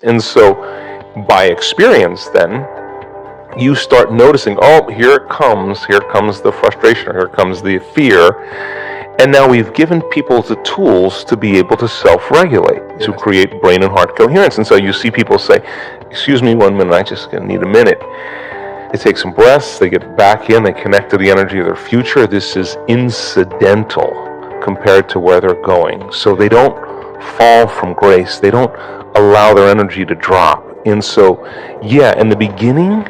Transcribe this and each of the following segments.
And so by experience then, you start noticing, oh, here comes the frustration, or here comes the fear. And now we've given people the tools to be able to self-regulate, to create brain and heart coherence. And so you see people say, excuse me 1 minute, I just need a minute. They take some breaths, they get back in, they connect to the energy of their future. This is incidental compared to where they're going. So they don't fall from grace. They don't allow their energy to drop. And so, yeah, in the beginning,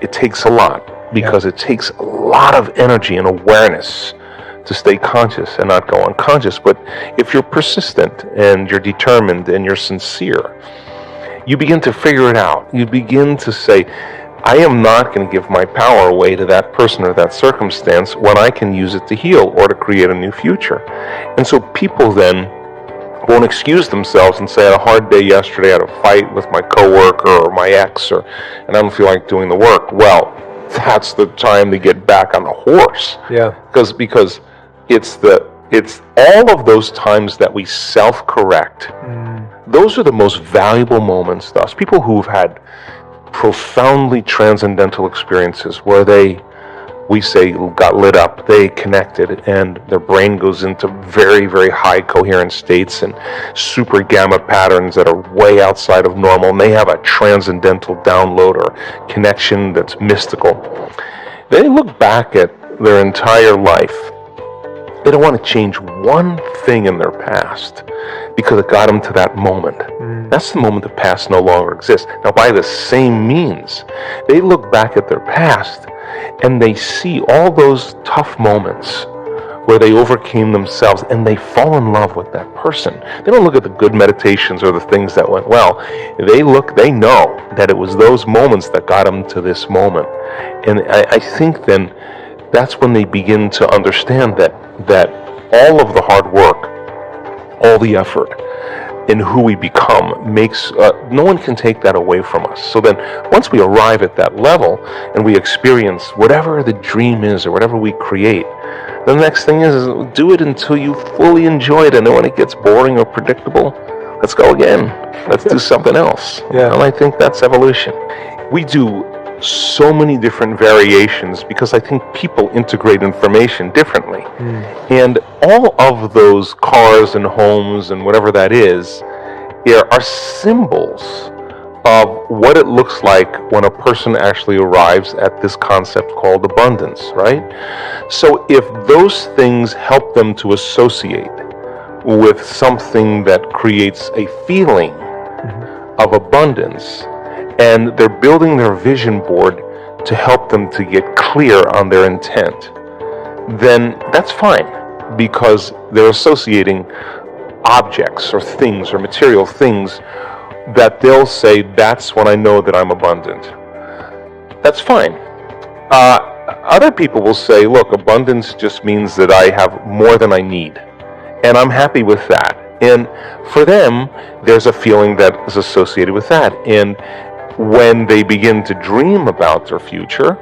it takes a lot, because it takes a lot of energy and awareness to stay conscious and not go unconscious. But if you're persistent and you're determined and you're sincere, you begin to figure it out. You begin to say, I am not going to give my power away to that person or that circumstance when I can use it to heal or to create a new future. And so people then won't excuse themselves and say, I had a hard day yesterday, I had a fight with my coworker or my ex, and I don't feel like doing the work. Well, that's the time to get back on the horse. Yeah. Because it's all of those times that we self-correct. Those are the most valuable moments to us. People who've had profoundly transcendental experiences where we say, got lit up, they connected, and their brain goes into very, very high coherent states and super gamma patterns that are way outside of normal, and they have a transcendental download or connection that's mystical. They look back at their entire life. They don't want to change one thing in their past because it got them to that moment. That's the moment the past no longer exists. Now, by the same means, they look back at their past and they see all those tough moments where they overcame themselves and they fall in love with that person. They don't look at the good meditations or the things that went well. They know that it was those moments that got them to this moment. And I think then that's when they begin to understand that all of the hard work, all the effort, in who we become makes, no one can take that away from us. So then once we arrive at that level and we experience whatever the dream is or whatever we create, the next thing is do it until you fully enjoy it. And then when it gets boring or predictable, let's go again. Let's do something else. Yeah. And I think that's evolution. We do so many different variations because I think people integrate information differently. And all of those cars and homes and whatever that is are symbols of what it looks like when a person actually arrives at this concept called abundance, right? So if those things help them to associate with something that creates a feeling of abundance, and they're building their vision board to help them to get clear on their intent, then that's fine, because they're associating objects or things or material things that they'll say, that's when I know that I'm abundant. That's fine. Other people will say, look, abundance just means that I have more than I need, and I'm happy with that. And for them, there's a feeling that is associated with that. And when they begin to dream about their future,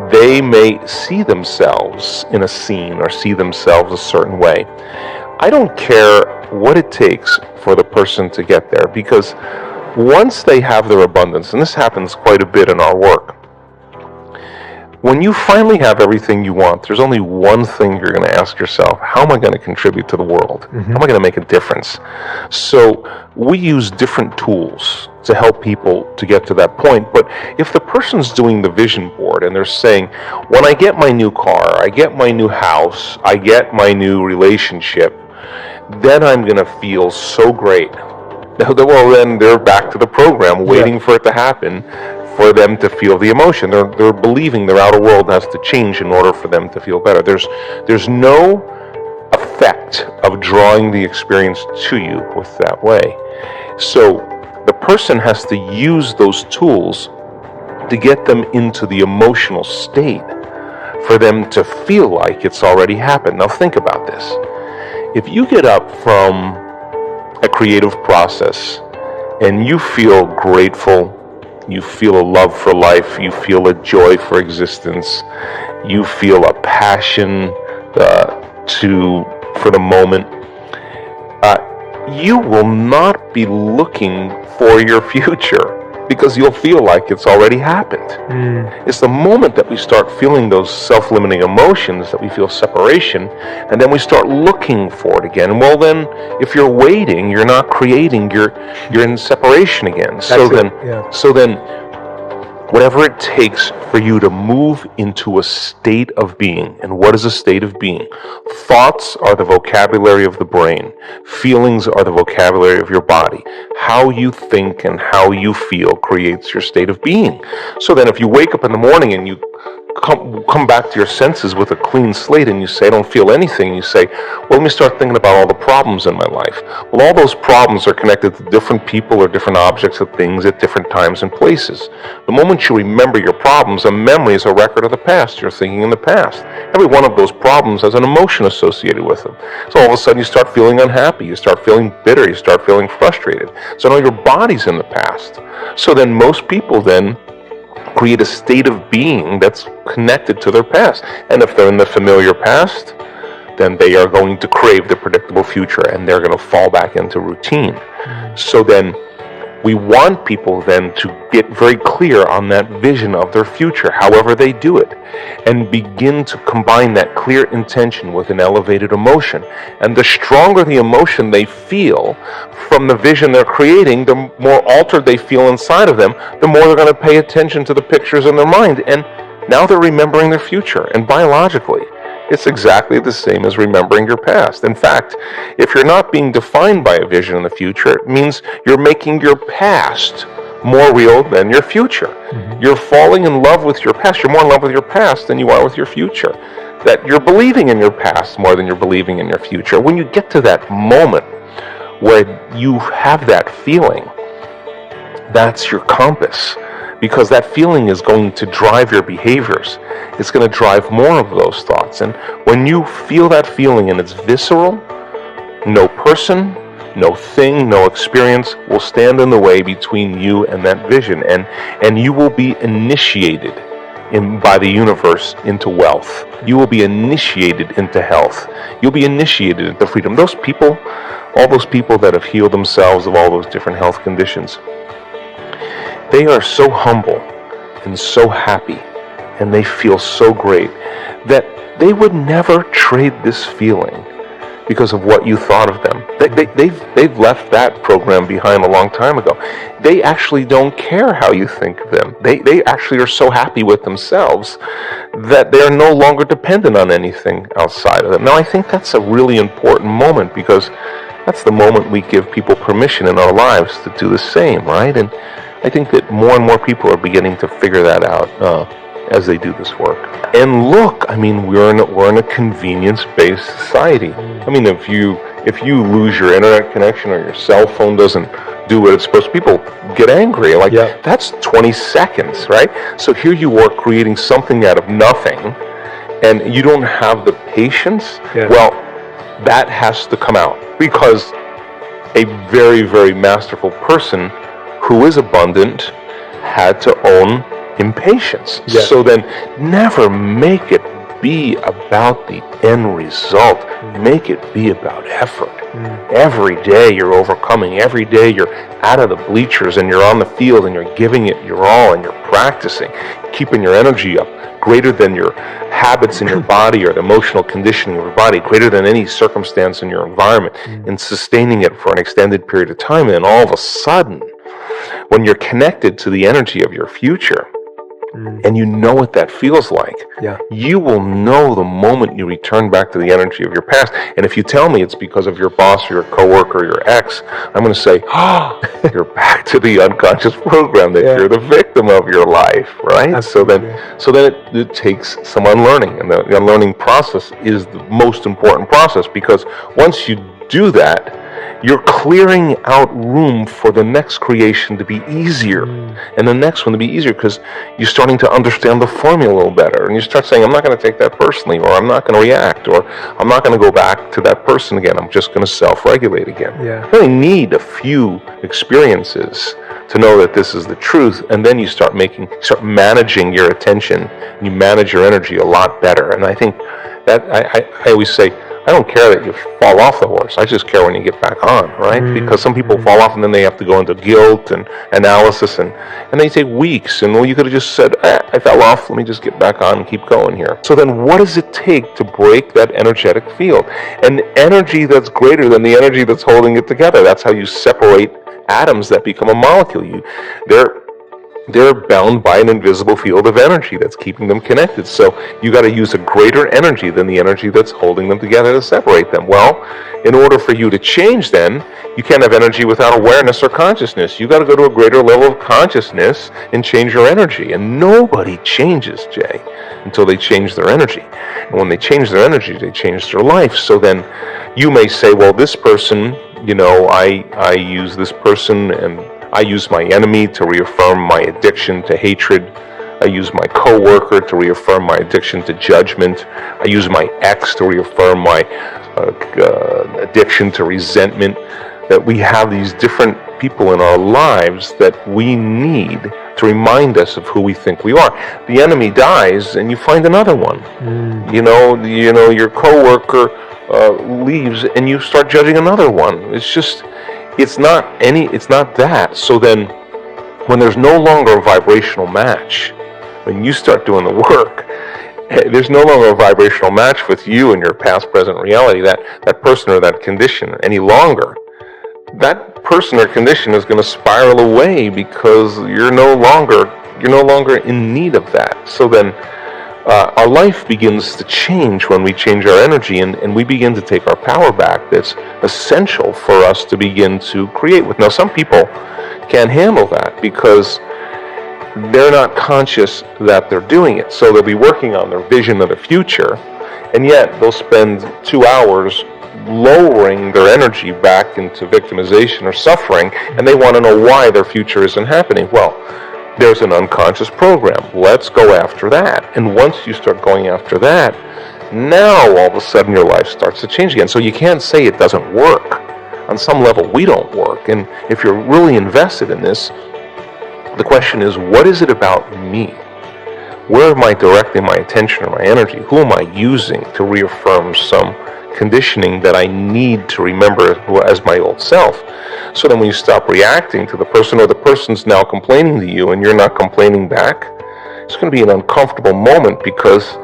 they may see themselves in a scene or see themselves a certain way. I don't care what it takes for the person to get there, because once they have their abundance, and this happens quite a bit in our work, when you finally have everything you want, there's only one thing you're going to ask yourself: how am I going to contribute to the world? How am I going to make a difference? So we use different tools to help people to get to that point. But if the person's doing the vision board and they're saying, when I get my new car, I get my new house, I get my new relationship, then I'm going to feel so great. Well, then they're back to the program, waiting for it to happen, for them to feel the emotion. They're believing their outer world has to change in order for them to feel better. There's no effect of drawing the experience to you with that way. So the person has to use those tools to get them into the emotional state for them to feel like it's already happened. Now think about this. If you get up from a creative process and you feel grateful, you feel a love for life, you feel a joy for existence, you feel a passion for the moment, you will not be looking for your future because you'll feel like it's already happened. It's the moment that we start feeling those self-limiting emotions, that we feel separation, and then we start looking for it again. Well, then, if you're waiting, you're not creating. You're in separation again. So then, whatever it takes for you to move into a state of being. And what is a state of being? Thoughts are the vocabulary of the brain. Feelings are the vocabulary of your body. How you think and how you feel creates your state of being. So then if you wake up in the morning and you come back to your senses with a clean slate and you say, I don't feel anything, you say, well, let me start thinking about all the problems in my life. Well, all those problems are connected to different people or different objects or things at different times and places. The moment you remember your problems, a memory is a record of the past. You're thinking in the past. Every one of those problems has an emotion associated with them. So all of a sudden you start feeling unhappy, you start feeling bitter, you start feeling frustrated. So now your body's in the past. So then most people then create a state of being that's connected to their past. And if they're in the familiar past, then they are going to crave the predictable future and they're going to fall back into routine. So then we want people then to get very clear on that vision of their future, however they do it, and begin to combine that clear intention with an elevated emotion. And the stronger the emotion they feel from the vision they're creating, the more altered they feel inside of them, the more they're going to pay attention to the pictures in their mind. And now they're remembering their future. And biologically, it's exactly the same as remembering your past. In fact, if you're not being defined by a vision in the future, it means you're making your past more real than your future. You're falling in love with your past. You're more in love with your past than you are with your future. That you're believing in your past more than you're believing in your future. When you get to that moment where you have that feeling, that's your compass. Because that feeling is going to drive your behaviors. It's going to drive more of those thoughts. And when you feel that feeling and it's visceral, no person, no thing, no experience will stand in the way between you and that vision. And you will be initiated by the universe into wealth. You will be initiated into health. You'll be initiated into freedom. Those people, all those people that have healed themselves of all those different health conditions, they are so humble and so happy, and they feel so great that they would never trade this feeling because of what you thought of them. They've left that program behind a long time ago. They actually don't care how you think of them. They actually are so happy with themselves that they're no longer dependent on anything outside of them. Now, I think that's a really important moment because that's the moment we give people permission in our lives to do the same, right? And I think that more and more people are beginning to figure that out as they do this work. And look, I mean, we're in a convenience-based society. I mean, if you lose your internet connection or your cell phone doesn't do what it's supposed to, people get angry. Like, that's 20 seconds, right? So here you are creating something out of nothing, and you don't have the patience. Well, that has to come out because a very, very masterful person who is abundant had to own impatience. So then never make it be about the end result. Make it be about effort. Every day you're overcoming. Every day you're out of the bleachers and you're on the field and you're giving it your all and you're practicing, keeping your energy up, greater than your habits in your body or the emotional conditioning of your body, greater than any circumstance in your environment, and sustaining it for an extended period of time. And all of a sudden, when you're connected to the energy of your future, and you know what that feels like, you will know the moment you return back to the energy of your past. And if you tell me it's because of your boss or your coworker or your ex, I'm going to say, you're back to the unconscious program that you're the victim of your life, right? Absolutely. So then it takes some unlearning, and the unlearning process is the most important process, because once you do that, you're clearing out room for the next creation to be easier, and the next one to be easier, because you're starting to understand the formula a little better, and you start saying, I'm not going to take that personally, or I'm not going to react, or I'm not going to go back to that person again. I'm just going to self-regulate again. You only need a few experiences to know that this is the truth, and then you start managing your attention, and you manage your energy a lot better. And I think that I always say, I don't care that you fall off the horse. I just care when you get back on, right? Because some people fall off and then they have to go into guilt and analysis, and they take weeks. And well, you could have just said, I fell off, let me just get back on and keep going here. So then what does it take to break that energetic field? An energy that's greater than the energy that's holding it together. That's how you separate atoms that become a molecule. They're bound by an invisible field of energy that's keeping them connected. So you got to use a greater energy than the energy that's holding them together to separate them. Well, in order for you to change, then you can't have energy without awareness or consciousness. You got to go to a greater level of consciousness and change your energy. And nobody changes, Jay, until they change their energy. And when they change their energy, they change their life. So then you may say, well, this person, I use this person, and I use my enemy to reaffirm my addiction to hatred. I use my coworker to reaffirm my addiction to judgment. I use my ex to reaffirm my addiction to resentment. That we have these different people in our lives that we need to remind us of who we think we are. The enemy dies, and you find another one. Your coworker leaves, and you start judging another one. It's not that. So then, when there's no longer a vibrational match, when you start doing the work, there's no longer a vibrational match with you and your past, present reality, that person or that condition any longer. That person or condition is going to spiral away because you're no longer in need of that. So then, our life begins to change when we change our energy, and we begin to take our power back. That's essential for us to begin to create with. Now, some people can't handle that because they're not conscious that they're doing it. So they'll be working on their vision of the future, and yet they'll spend 2 hours lowering their energy back into victimization or suffering, and they want to know why their future isn't happening. Well, there's an unconscious program. Let's go after that. And once you start going after that, now all of a sudden your life starts to change again. So you can't say it doesn't work. On some level, we don't work. And if you're really invested in this, the question is, what is it about me? Where am I directing my attention or my energy? Who am I using to reaffirm some conditioning that I need to remember as my old self? So then when you stop reacting to the person, or the person's now complaining to you and you're not complaining back, it's going to be an uncomfortable moment because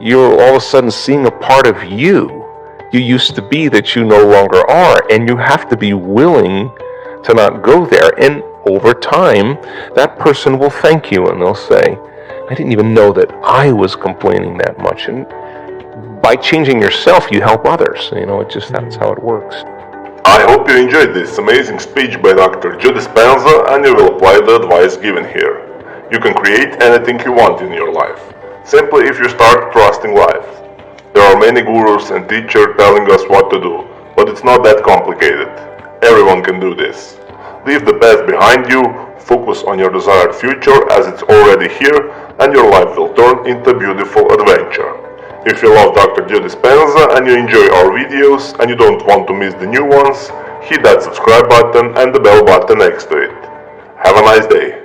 you're all of a sudden seeing a part of you used to be that you no longer are, and you have to be willing to not go there. And over time, that person will thank you and they'll say, I didn't even know that I was complaining that much. And by changing yourself, you help others. That's how it works. I hope you enjoyed this amazing speech by Dr. Joe Dispenza, and you will apply the advice given here. You can create anything you want in your life, simply if you start trusting life. There are many gurus and teachers telling us what to do, but it's not that complicated. Everyone can do this. Leave the past behind you, focus on your desired future as it's already here, and your life will turn into a beautiful adventure. If you love Dr. Joe Dispenza and you enjoy our videos and you don't want to miss the new ones, hit that subscribe button and the bell button next to it. Have a nice day.